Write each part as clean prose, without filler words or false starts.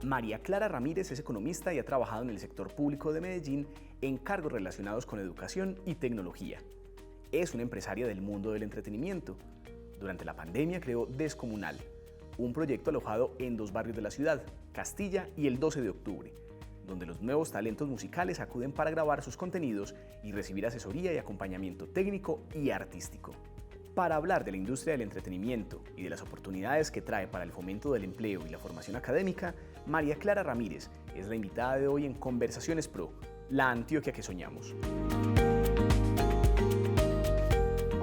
María Clara Ramírez es economista y ha trabajado en el sector público de Medellín en cargos relacionados con educación y tecnología. Es una empresaria del mundo del entretenimiento. Durante la pandemia creó Descomunal, un proyecto alojado en 2 barrios de la ciudad, Castilla y el 12 de octubre, donde los nuevos talentos musicales acuden para grabar sus contenidos y recibir asesoría y acompañamiento técnico y artístico. Para hablar de la industria del entretenimiento y de las oportunidades que trae para el fomento del empleo y la formación académica, María Clara Ramírez es la invitada de hoy en Conversaciones Pro, la Antioquia que soñamos.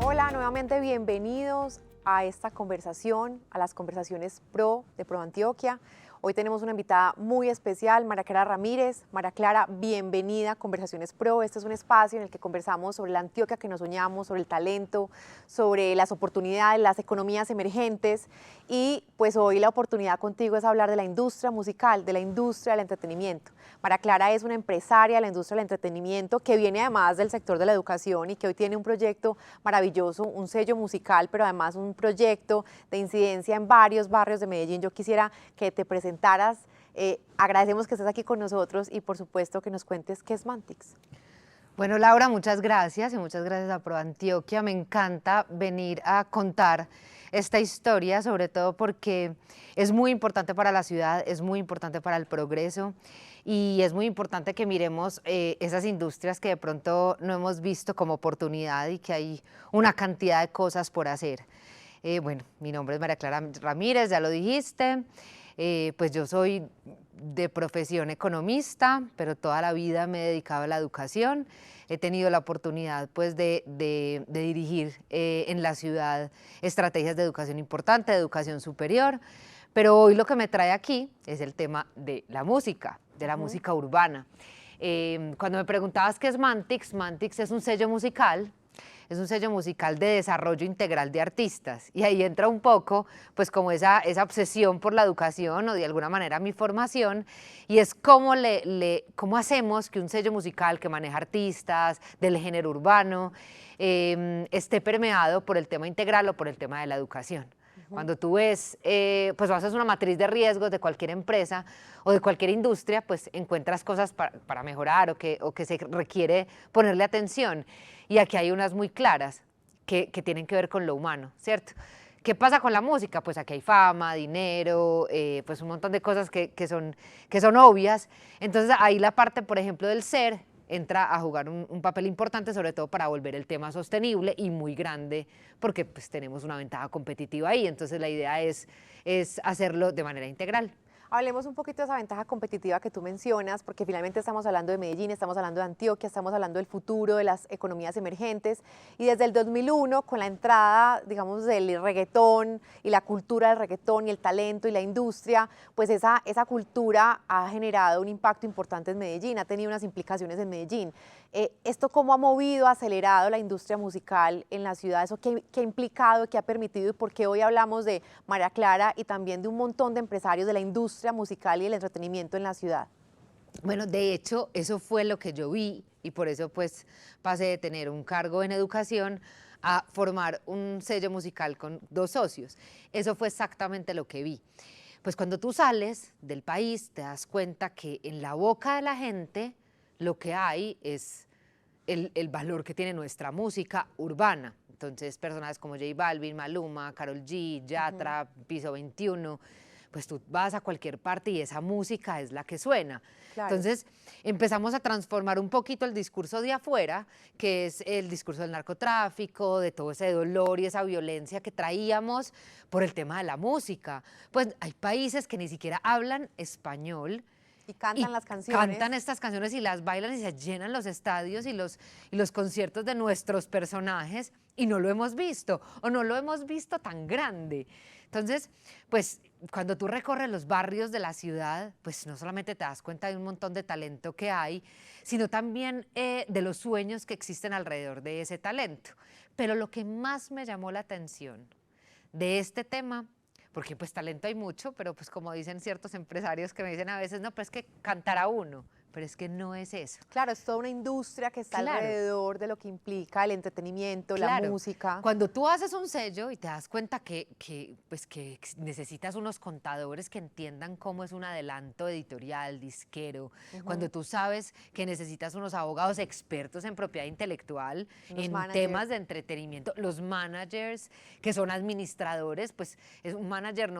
Hola, nuevamente bienvenidos a esta conversación, a las Conversaciones Pro de Pro Antioquia. Hoy tenemos una invitada muy especial, María Clara Ramírez. María Clara, bienvenida a Conversaciones Pro. Este es un espacio en el que conversamos sobre la Antioquia que nos soñamos, sobre el talento, sobre las oportunidades, las economías emergentes. Y pues hoy la oportunidad contigo es hablar de la industria musical, de la industria del entretenimiento. María Clara es una empresaria de la industria del entretenimiento que viene además del sector de la educación y que hoy tiene un proyecto maravilloso, un sello musical, pero además un proyecto de incidencia en varios barrios de Medellín. Yo quisiera que te presentaras. Agradecemos que estés aquí con nosotros y por supuesto que nos cuentes qué es Mantix. Bueno, Laura, muchas gracias y muchas gracias a Pro Antioquia. Me encanta venir a contar esta historia, sobre todo porque es muy importante para la ciudad, es muy importante para el progreso y es muy importante que miremos esas industrias que de pronto no hemos visto como oportunidad y que hay una cantidad de cosas por hacer. Bueno, mi nombre es María Clara Ramírez, ya lo dijiste. Pues yo soy de profesión economista, pero toda la vida me he dedicado a la educación. He tenido la oportunidad pues de dirigir en la ciudad estrategias de educación importante, de educación superior, pero hoy lo que me trae aquí es el tema de la música, de la música urbana. Cuando me preguntabas qué es Mantix, Mantix es un sello musical. Es un sello musical de desarrollo integral de artistas y ahí entra un poco pues como esa obsesión por la educación o de alguna manera mi formación y es cómo hacemos que un sello musical que maneja artistas del género urbano esté permeado por el tema integral o por el tema de la educación. Cuando tú ves, pues haces una matriz de riesgos de cualquier empresa o de cualquier industria, pues encuentras cosas para mejorar o que se requiere ponerle atención. Y aquí hay unas muy claras que tienen que ver con lo humano, ¿cierto? ¿Qué pasa con la música? Pues aquí hay fama, dinero, pues un montón de cosas que son obvias. Entonces ahí la parte, por ejemplo, del ser entra a jugar un papel importante, sobre todo para volver el tema sostenible y muy grande, porque pues tenemos una ventaja competitiva ahí. Entonces la idea es hacerlo de manera integral. Hablemos un poquito de esa ventaja competitiva que tú mencionas, porque finalmente estamos hablando de Medellín, estamos hablando de Antioquia, estamos hablando del futuro, de las economías emergentes, y desde el 2001, con la entrada, digamos, del reggaetón y la cultura del reggaetón y el talento y la industria, pues esa cultura ha generado un impacto importante en Medellín, ha tenido unas implicaciones en Medellín. ¿Esto cómo ha movido, acelerado la industria musical en la ciudad? ¿Eso qué ha implicado, qué ha permitido y por qué hoy hablamos de María Clara y también de un montón de empresarios de la industria musical y el entretenimiento en la ciudad? Bueno, de hecho, eso fue lo que yo vi y por eso pues pasé de tener un cargo en educación a formar un sello musical con 2 socios. Eso fue exactamente lo que vi. Pues cuando tú sales del país te das cuenta que en la boca de la gente lo que hay es el valor que tiene nuestra música urbana. Entonces, personajes como J Balvin, Maluma, Karol G, Yatra, Piso 21, pues tú vas a cualquier parte y esa música es la que suena. Claro. Entonces empezamos a transformar un poquito el discurso de afuera, que es el discurso del narcotráfico, de todo ese dolor y esa violencia que traíamos por el tema de la música. Pues hay países que ni siquiera hablan español, y cantan las canciones. Cantan estas canciones y las bailan y se llenan los estadios y los conciertos de nuestros personajes y no lo hemos visto o no lo hemos visto tan grande. Entonces, pues cuando tú recorres los barrios de la ciudad, pues no solamente te das cuenta de un montón de talento que hay, sino también de los sueños que existen alrededor de ese talento. Pero lo que más me llamó la atención de este tema, porque pues talento hay mucho, pero pues como dicen ciertos empresarios que me dicen a veces, no, pues que cantará uno, pero es que no es eso. Claro, es toda una industria que está alrededor de lo que implica el entretenimiento, la música. Cuando tú haces un sello y te das cuenta pues que necesitas unos contadores que entiendan cómo es un adelanto editorial, disquero, cuando tú sabes que necesitas unos abogados expertos en propiedad intelectual, en temas de entretenimiento, los managers que son administradores, pues un manager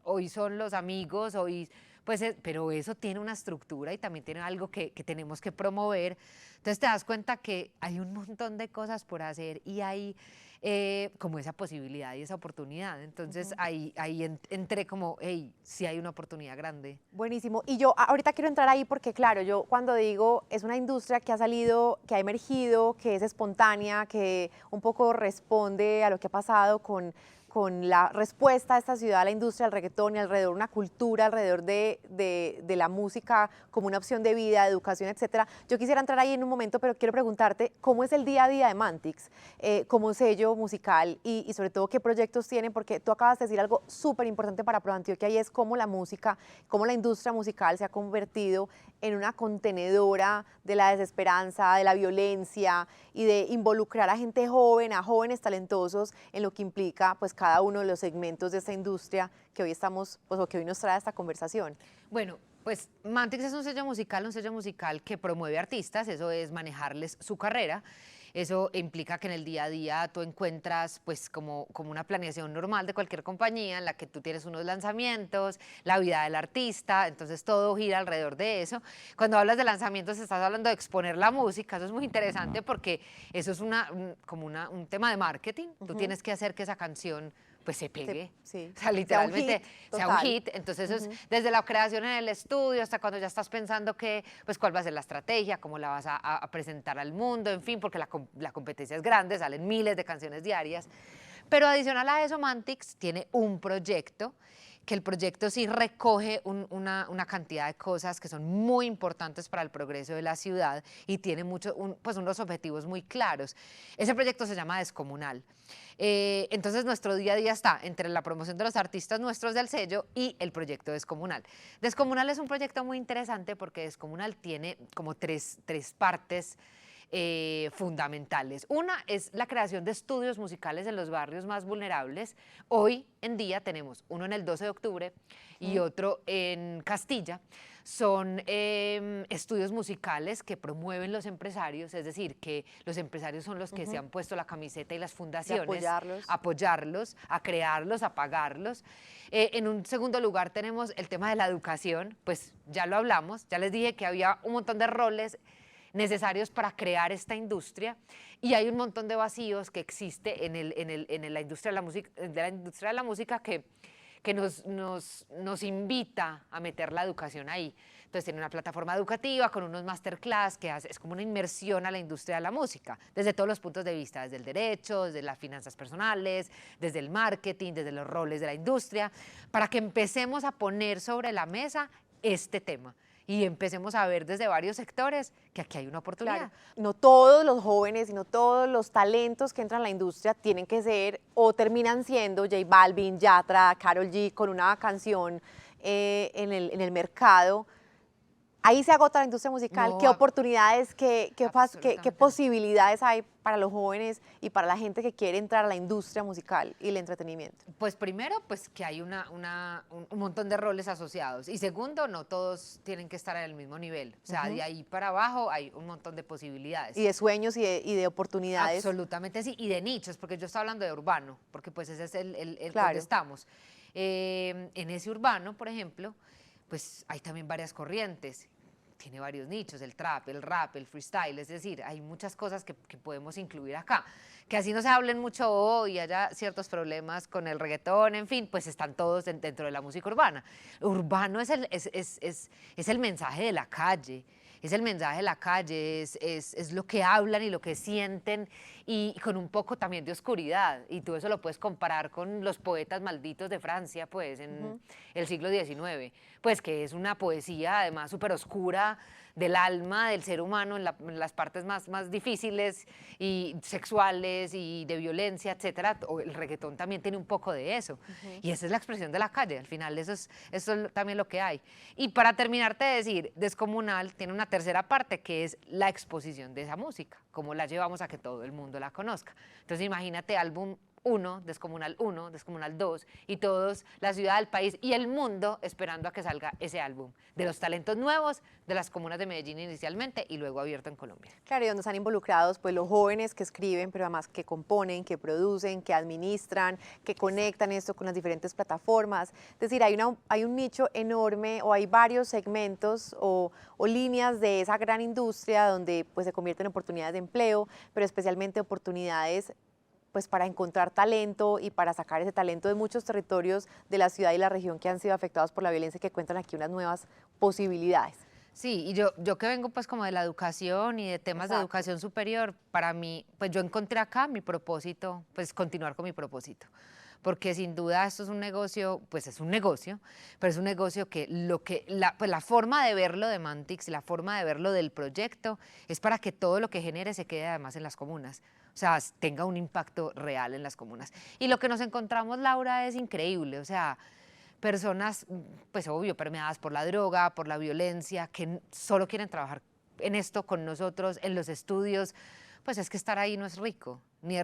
hoy son los amigos, hoy... Pues, pero eso tiene una estructura y también tiene algo que tenemos que promover. Entonces te das cuenta que hay un montón de cosas por hacer y hay como esa posibilidad y esa oportunidad. Entonces ahí entré como, hey, sí hay una oportunidad grande. Buenísimo. Y yo ahorita quiero entrar ahí porque, claro, yo cuando digo es una industria que ha salido, que ha emergido, que es espontánea, que un poco responde a lo que ha pasado con la respuesta de esta ciudad a la industria del reggaetón y alrededor una cultura, alrededor de la música como una opción de vida, de educación, etcétera. Yo quisiera entrar ahí en un momento, pero quiero preguntarte cómo es el día a día de Mantix como sello musical y sobre todo qué proyectos tienen, porque tú acabas de decir algo súper importante para ProAntioquia y es cómo la música, cómo la industria musical se ha convertido en una contenedora de la desesperanza, de la violencia y de involucrar a gente joven, a jóvenes talentosos en lo que implica pues cada uno de los segmentos de esta industria que hoy estamos, pues, o que hoy nos trae esta conversación. Bueno, pues Mantix es un sello musical que promueve artistas, eso es manejarles su carrera. Eso implica que en el día a día tú encuentras pues como una planeación normal de cualquier compañía en la que tú tienes unos lanzamientos, la vida del artista, entonces todo gira alrededor de eso. Cuando hablas de lanzamientos estás hablando de exponer la música, eso es muy interesante porque eso es un tema de marketing. Tú tienes que hacer que esa canción pues se pegue, sí. O sea, literalmente sea un hit. Entonces eso es desde la creación en el estudio hasta cuando ya estás pensando pues cuál va a ser la estrategia, cómo la vas a presentar al mundo, en fin, porque la competencia es grande, salen miles de canciones diarias. Pero adicional a eso, Mantix tiene un proyecto que el proyecto sí recoge una cantidad de cosas que son muy importantes para el progreso de la ciudad y tiene pues unos objetivos muy claros. Ese proyecto se llama Descomunal. Entonces nuestro día a día está entre la promoción de los artistas nuestros del sello y el proyecto Descomunal. Descomunal es un proyecto muy interesante porque Descomunal tiene como tres partes fundamentales. Una es la creación de estudios musicales en los barrios más vulnerables. Hoy en día tenemos uno en el 12 de octubre y otro en Castilla. Son estudios musicales que promueven los empresarios, es decir, que los empresarios son los que se han puesto la camiseta y las fundaciones a apoyarlos, a crearlos, a pagarlos. En un segundo lugar tenemos el tema de la educación, pues ya lo hablamos, ya les dije que había un montón de roles necesarios para crear esta industria y hay un montón de vacíos que existe en la industria de la música que nos invita a meter la educación ahí. Entonces tiene una plataforma educativa con unos masterclass que es como una inmersión a la industria de la música, desde todos los puntos de vista, desde el derecho, desde las finanzas personales, desde el marketing, desde los roles de la industria, para que empecemos a poner sobre la mesa este tema. Y empecemos a ver desde varios sectores que aquí hay una oportunidad. Claro. No todos los jóvenes y no todos los talentos que entran a la industria tienen que ser o terminan siendo J Balvin, Yatra, Karol G con una canción en el mercado. Ahí se agota la industria musical. ¿Qué oportunidades, qué posibilidades hay para los jóvenes y para la gente que quiere entrar a la industria musical y el entretenimiento? Pues primero, pues que hay un montón de roles asociados. Y segundo, no todos tienen que estar en el mismo nivel. O sea, de ahí para abajo hay un montón de posibilidades. Y de sueños y de oportunidades. Absolutamente sí. Y de nichos, porque yo estoy hablando de urbano, porque pues ese es el claro. donde estamos. En ese urbano, por ejemplo, pues hay también varias corrientes. Tiene varios nichos, el trap, el rap, el freestyle, es decir, hay muchas cosas que podemos incluir acá. Que así no se hablen mucho hoy, haya ciertos problemas con el reggaetón, en fin, pues están todos dentro de la música urbana. Urbano es el mensaje de la calle, es el mensaje de la calle, es lo que hablan y lo que sienten y con un poco también de oscuridad. Y tú eso lo puedes comparar con los poetas malditos de Francia, pues, en el siglo XIX, pues que es una poesía además súper oscura del alma del ser humano en las partes más difíciles y sexuales y de violencia, etcétera. El reggaetón también tiene un poco de eso. Y esa es la expresión de la calle, al final eso es también lo que hay. Y para terminarte de decir, Descomunal tiene una tercera parte que es la exposición de esa música, cómo la llevamos a que todo el mundo la conozca. Entonces imagínate álbum 1, Descomunal 2, y todos, la ciudad, el país y el mundo esperando a que salga ese álbum, de los talentos nuevos de las comunas de Medellín inicialmente y luego abierto en Colombia. Claro, y donde están involucrados pues los jóvenes que escriben, pero además que componen, que producen, que administran, que conectan esto con las diferentes plataformas. Es decir, hay un nicho enorme o hay varios segmentos o líneas de esa gran industria donde pues se convierten en oportunidades de empleo, pero especialmente oportunidades pues para encontrar talento y para sacar ese talento de muchos territorios de la ciudad y la región que han sido afectados por la violencia, que cuentan aquí unas nuevas posibilidades. Sí, y yo que vengo pues como de la educación y de temas de educación superior, para mí, pues yo encontré acá mi propósito, pues continuar con mi propósito. Porque sin duda esto es un negocio, pues es un negocio, pero es un negocio que pues la forma de verlo de Mantix, la forma de verlo del proyecto, es para que todo lo que genere se quede además en las comunas. O sea, tenga un impacto real en las comunas. Y lo que nos encontramos, Laura, es increíble. O sea, personas, pues obvio, permeadas por la droga, por la violencia, que solo quieren trabajar en esto con nosotros, en los estudios. Pues es que estar ahí no es rico, ni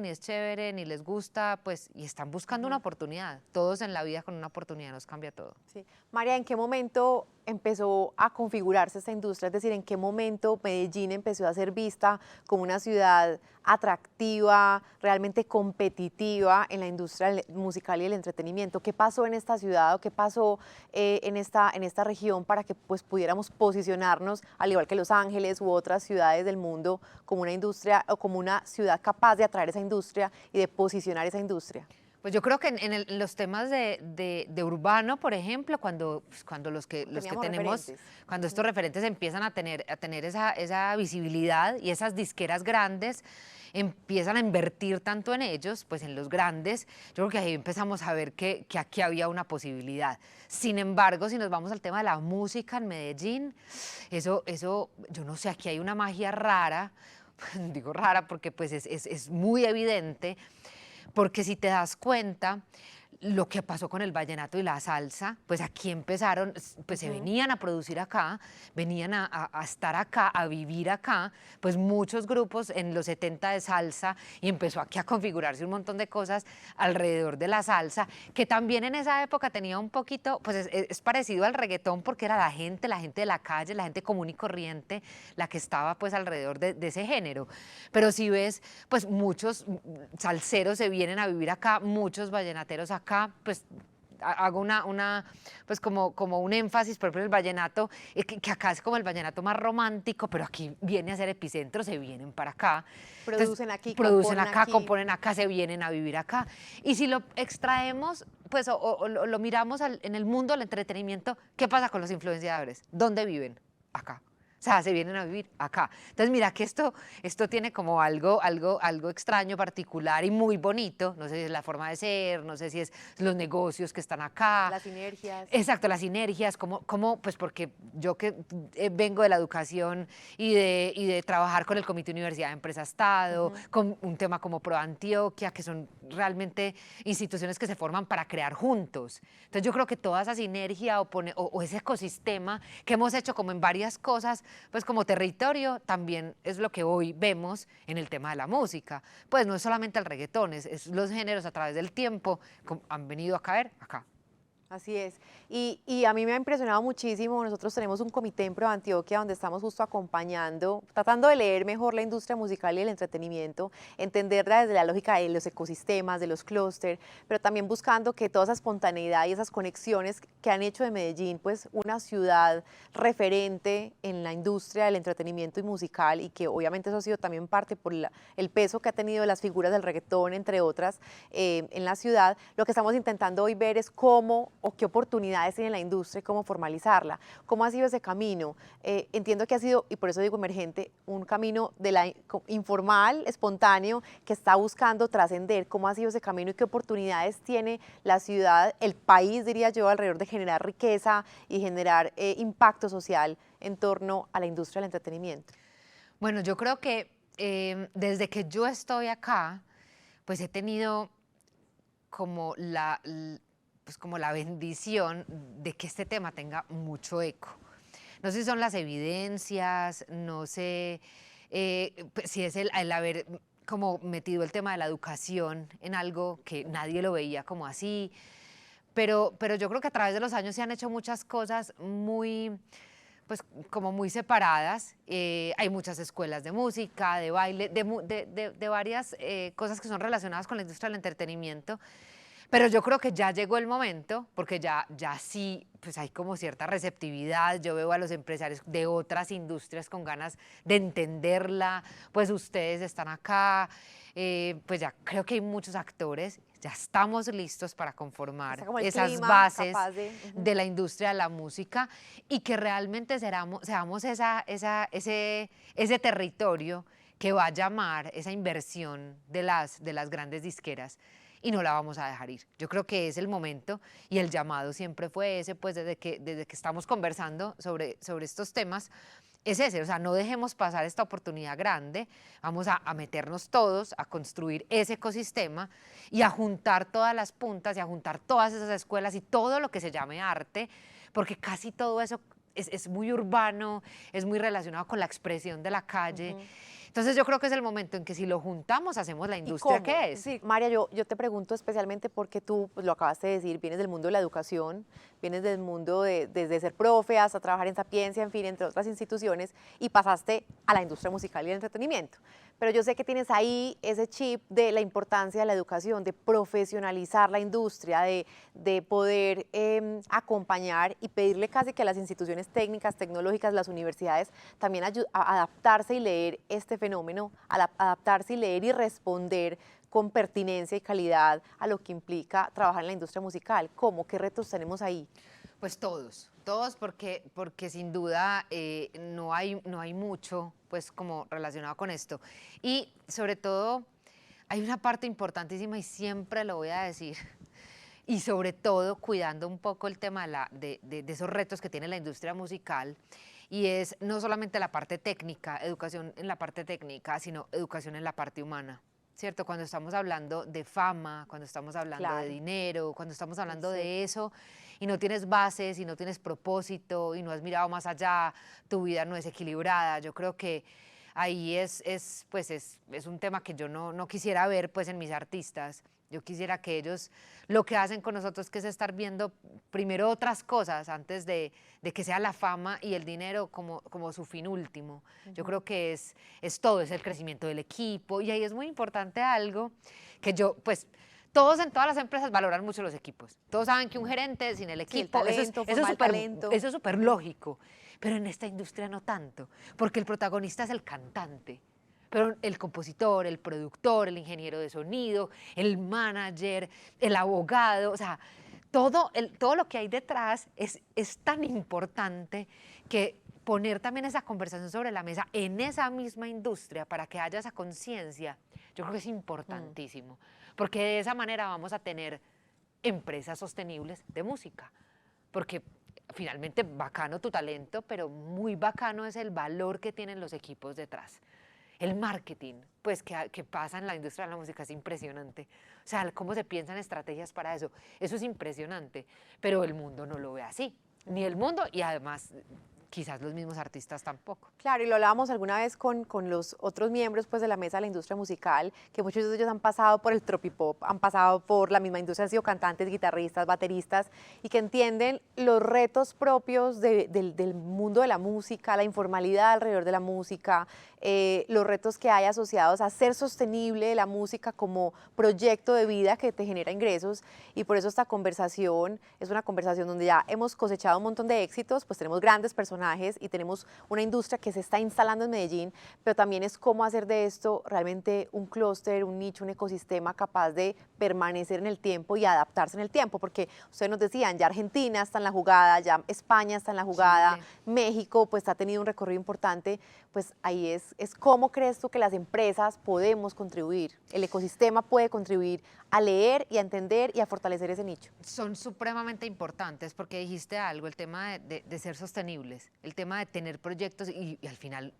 es chévere, ni les gusta, pues, y están buscando una oportunidad. Todos en la vida con una oportunidad nos cambia todo. Sí. María, ¿en qué momento empezó a configurarse esta industria? Es decir, ¿en qué momento Medellín empezó a ser vista como una ciudad atractiva, realmente competitiva en la industria musical y el entretenimiento? ¿Qué pasó en esta ciudad o qué pasó en esta región para que pues, pudiéramos posicionarnos, al igual que Los Ángeles u otras ciudades del mundo, como una industria o como una ciudad capaz de atraer esa industria y de posicionar esa industria? Pues yo creo que en los temas de urbano, por ejemplo, cuando los que tenemos, cuando estos referentes empiezan a tener esa visibilidad y esas disqueras grandes empiezan a invertir tanto en ellos, pues en los grandes, yo creo que ahí empezamos a ver que aquí había una posibilidad. Sin embargo, si nos vamos al tema de la música en Medellín, eso yo no sé, aquí hay una magia rara, digo rara porque pues es muy evidente, porque si te das cuenta, lo que pasó con el vallenato y la salsa, pues aquí empezaron, pues se venían a producir acá, venían a estar acá, a vivir acá, pues muchos grupos en los 70 de salsa y empezó aquí a configurarse un montón de cosas alrededor de la salsa, que también en esa época tenía un poquito, pues es parecido al reggaetón porque era la gente de la calle, la gente común y corriente, la que estaba pues alrededor de ese género. Pero si ves, pues muchos salseros se vienen a vivir acá, muchos vallenateros acá, pues hago pues como un énfasis, por ejemplo, el vallenato, que acá es como el vallenato más romántico, pero aquí viene a ser epicentro, se vienen para acá. Producen aquí, componen acá, se vienen a vivir acá. Y si lo extraemos, pues o lo miramos en el mundo del entretenimiento, ¿qué pasa con los influenciadores? ¿Dónde viven? Acá. O sea, se vienen a vivir acá. Entonces, mira que esto tiene como algo extraño, particular y muy bonito. No sé si es la forma de ser, no sé si es los negocios que están acá. Las sinergias. Exacto, las sinergias. Pues porque yo que vengo de la educación y de trabajar con el Comité Universidad de Empresa-Estado, con un tema como ProAntioquia, que son realmente instituciones que se forman para crear juntos. Entonces, yo creo que toda esa sinergia o ese ecosistema que hemos hecho como en varias cosas, pues como territorio también es lo que hoy vemos en el tema de la música. Pues no es solamente el reggaetón, es los géneros a través del tiempo han venido a caer acá. Así es. Y a mí me ha impresionado muchísimo. Nosotros tenemos un comité en ProAntioquia donde estamos justo acompañando, tratando de leer mejor la industria musical y el entretenimiento, entenderla desde la lógica de los ecosistemas, de los clústeres, pero también buscando que toda esa espontaneidad y esas conexiones que han hecho de Medellín, pues una ciudad referente en la industria del entretenimiento y musical, y que obviamente eso ha sido también parte por el peso que ha tenido las figuras del reggaetón, entre otras, en la ciudad. Lo que estamos intentando hoy ver es cómo o qué oportunidades tiene la industria y cómo formalizarla. ¿Cómo ha sido ese camino? Entiendo que ha sido, y por eso digo emergente, un camino informal, espontáneo, que está buscando trascender. ¿Cómo ha sido ese camino y qué oportunidades tiene la ciudad, el país, diría yo, alrededor de generar riqueza y generar impacto social en torno a la industria del entretenimiento? Bueno, yo creo que desde que yo estoy acá, pues he tenido como pues como la bendición de que este tema tenga mucho eco. No sé si son las evidencias, no sé pues si es el haber como metido el tema de la educación en algo que nadie lo veía como así, pero yo creo que a través de los años se han hecho muchas cosas muy, pues como muy separadas. Hay muchas escuelas de música, de baile, de varias cosas que son relacionadas con la industria del entretenimiento. Pero yo creo que ya llegó el momento, porque ya sí, pues hay como cierta receptividad. Yo veo a los empresarios de otras industrias con ganas de entenderla, pues ustedes están acá, pues ya creo que hay muchos actores, ya estamos listos para conformar esas bases de la industria de la música y que realmente seamos ese territorio que va a llamar esa inversión de las grandes disqueras y no la vamos a dejar ir. Yo creo que es el momento y el llamado siempre fue ese, pues desde que estamos conversando sobre estos temas, es ese, o sea, no dejemos pasar esta oportunidad grande, vamos a meternos todos, a construir ese ecosistema y a juntar todas las puntas y a juntar todas esas escuelas y todo lo que se llame arte, porque casi todo eso es muy urbano, es muy relacionado con la expresión de la calle. Entonces yo creo que es el momento en que si lo juntamos hacemos la industria que es. Sí, María, yo te pregunto especialmente porque tú, pues, lo acabaste de decir, vienes del mundo de la educación, vienes del mundo desde ser profe hasta trabajar en Sapiencia, en fin, entre otras instituciones, y pasaste a la industria musical y el entretenimiento. Pero yo sé que tienes ahí ese chip de la importancia de la educación, de profesionalizar la industria, de poder acompañar y pedirle casi que a las instituciones técnicas, tecnológicas, las universidades, también a adaptarse y leer este fenómeno, adaptarse y leer y responder con pertinencia y calidad a lo que implica trabajar en la industria musical. ¿Cómo? ¿Qué retos tenemos ahí? Pues todos porque sin duda no hay mucho pues como relacionado con esto. Y sobre todo hay una parte importantísima y siempre lo voy a decir, y sobre todo cuidando un poco el tema de esos retos que tiene la industria musical, y es no solamente la parte técnica, educación en la parte técnica, sino educación en la parte humana. ¿Cierto? Cuando estamos hablando de fama, cuando estamos hablando de dinero, cuando estamos hablando de eso, y no tienes bases, y no tienes propósito, y no has mirado más allá, tu vida no es equilibrada. Yo creo que ahí es un tema que yo no quisiera ver pues en mis artistas. Yo quisiera que ellos lo que hacen con nosotros que es estar viendo primero otras cosas antes de que sea la fama y el dinero como su fin último. Yo creo que es todo, es el crecimiento del equipo, y ahí es muy importante algo que todos en todas las empresas valoran mucho los equipos. Todos saben que un gerente sin el equipo, eso es súper lógico, pero en esta industria no tanto, porque el protagonista es el cantante. Pero el compositor, el productor, el ingeniero de sonido, el manager, el abogado, o sea, todo lo que hay detrás es tan importante que poner también esa conversación sobre la mesa en esa misma industria para que haya esa conciencia, yo creo que es importantísimo, porque de esa manera vamos a tener empresas sostenibles de música, porque finalmente bacano tu talento, pero muy bacano es el valor que tienen los equipos detrás. El marketing, pues, que pasa en la industria de la música es impresionante. O sea, cómo se piensan estrategias para eso. Eso es impresionante, pero el mundo no lo ve así. Ni el mundo, y además quizás los mismos artistas tampoco. Claro, y lo hablábamos alguna vez con los otros miembros pues, de la mesa de la industria musical, que muchos de ellos han pasado por el tropipop, han pasado por la misma industria, han sido cantantes, guitarristas, bateristas, y que entienden los retos propios del mundo de la música, la informalidad alrededor de la música, los retos que hay asociados a ser sostenible la música como proyecto de vida que te genera ingresos, y por eso esta conversación es una conversación donde ya hemos cosechado un montón de éxitos, pues tenemos grandes personajes y tenemos una industria que se está instalando en Medellín, pero también es cómo hacer de esto realmente un clúster, un nicho, un ecosistema capaz de permanecer en el tiempo y adaptarse en el tiempo, porque ustedes nos decían, ya Argentina está en la jugada, ya España está en la jugada, Chile. México pues ha tenido un recorrido importante, pues ahí es cómo crees tú que las empresas podemos contribuir, el ecosistema puede contribuir a leer y a entender y a fortalecer ese nicho. Son supremamente importantes porque dijiste algo, el tema de ser sostenibles. el tema de tener proyectos y al final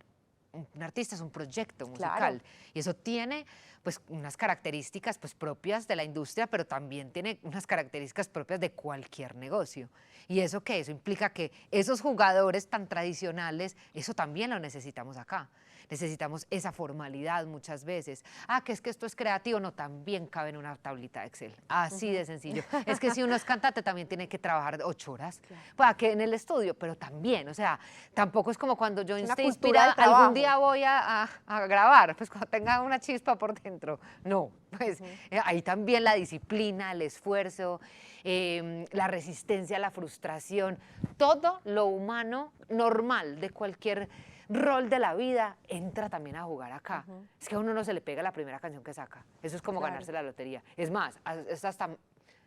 un artista es un proyecto musical, Claro. y eso tiene pues unas características pues propias de la industria, pero también tiene unas características propias de cualquier negocio. ¿Y eso qué? Eso implica que esos jugadores tan tradicionales, eso también lo necesitamos acá. Necesitamos esa formalidad muchas veces. Ah, que es que esto es creativo. No, también cabe en una tablita de Excel. Así de sencillo. Es que si uno es cantante también tiene que trabajar 8 horas. Para que en el estudio, pero también, o sea, tampoco es como cuando yo Es una esté cultura del inspirada, algún trabajo. día voy a grabar, pues cuando tenga una chispa por dentro. No, pues ahí también la disciplina, el esfuerzo, la resistencia, la frustración, todo lo humano normal de cualquier rol de la vida entra también a jugar acá. Es que a uno no se le pega la primera canción que saca. Eso es como Claro. ganarse la lotería. Es más, es hasta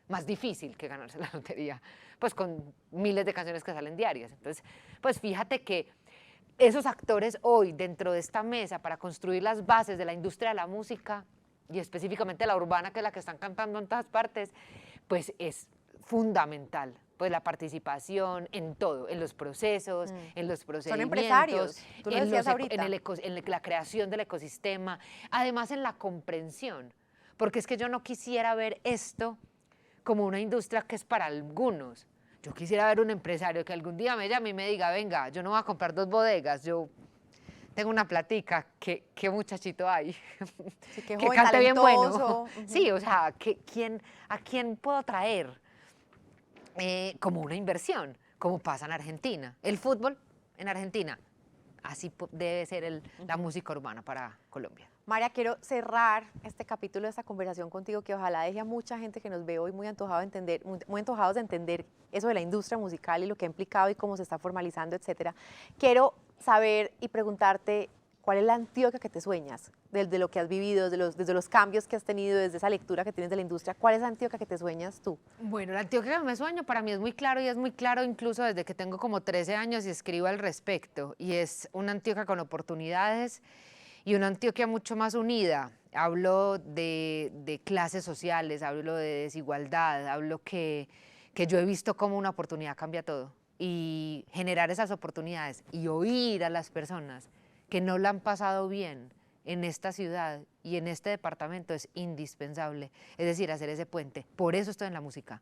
más difícil que ganarse la lotería, pues con miles de canciones que salen diarias. Entonces, pues fíjate que esos actores hoy dentro de esta mesa para construir las bases de la industria de la música y específicamente la urbana, que es la que están cantando en todas partes, pues es fundamental, pues la participación en todo, en los procesos, en los procedimientos, empresarios, tú lo en, decías los ahorita. en la creación del ecosistema, además en la comprensión, porque es que yo no quisiera ver esto como una industria que es para algunos. Yo quisiera ver un empresario que algún día me llame y me diga, venga, yo no voy a comprar 2 bodegas, yo tengo una platica, qué muchachito hay, Sí, qué que joven, cante bien bueno. talentoso. Sí, o sea, ¿a quién puedo traer como una inversión, como pasa en Argentina? El fútbol en Argentina, así debe ser la música urbana para Colombia. María, quiero cerrar este capítulo de esta conversación contigo, que ojalá deje a mucha gente que nos ve hoy muy antojados de entender eso de la industria musical y lo que ha implicado y cómo se está formalizando, etcétera. Quiero saber y preguntarte cuál es la Antioquia que te sueñas, desde lo que has vivido, desde los cambios que has tenido, desde esa lectura que tienes de la industria. ¿Cuál es la Antioquia que te sueñas tú? Bueno, la Antioquia que me sueño para mí es muy claro, y es muy claro incluso desde que tengo como 13 años y escribo al respecto, y es una Antioquia con oportunidades y una Antioquia mucho más unida. Hablo de clases sociales, hablo de desigualdad, hablo que yo he visto cómo una oportunidad cambia todo, y generar esas oportunidades y oír a las personas que no la han pasado bien en esta ciudad y en este departamento es indispensable. Es decir, hacer ese puente. Por eso estoy en la música,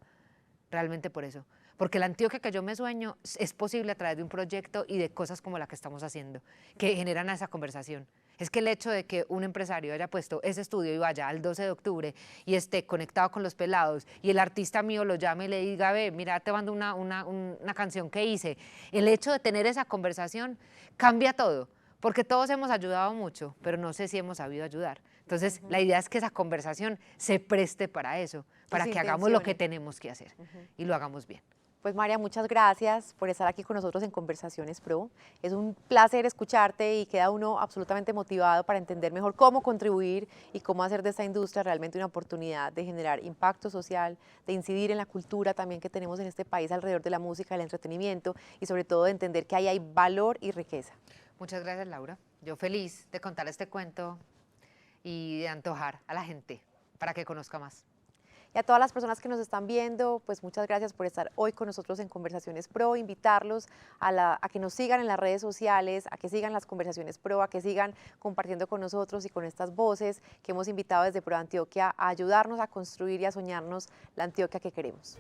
realmente por eso. Porque la Antioquia que yo me sueño es posible a través de un proyecto y de cosas como la que estamos haciendo, que generan esa conversación. Es que el hecho de que un empresario haya puesto ese estudio y vaya al 12 de octubre y esté conectado con los pelados y el artista mío lo llame y le diga, ve, mira, te mando una canción que hice. El hecho de tener esa conversación cambia todo, porque todos hemos ayudado mucho, pero no sé si hemos sabido ayudar. Entonces, la idea es que esa conversación se preste para eso, para que hagamos lo que tenemos que hacer y lo hagamos bien. Pues María, muchas gracias por estar aquí con nosotros en Conversaciones Pro. Es un placer escucharte y queda uno absolutamente motivado para entender mejor cómo contribuir y cómo hacer de esta industria realmente una oportunidad de generar impacto social, de incidir en la cultura también que tenemos en este país alrededor de la música, el entretenimiento y sobre todo de entender que ahí hay valor y riqueza. Muchas gracias, Laura. Yo feliz de contar este cuento y de antojar a la gente para que conozca más. Y a todas las personas que nos están viendo, pues muchas gracias por estar hoy con nosotros en Conversaciones Pro, invitarlos a que nos sigan en las redes sociales, a que sigan las Conversaciones Pro, a que sigan compartiendo con nosotros y con estas voces que hemos invitado desde Pro Antioquia a ayudarnos a construir y a soñarnos la Antioquia que queremos.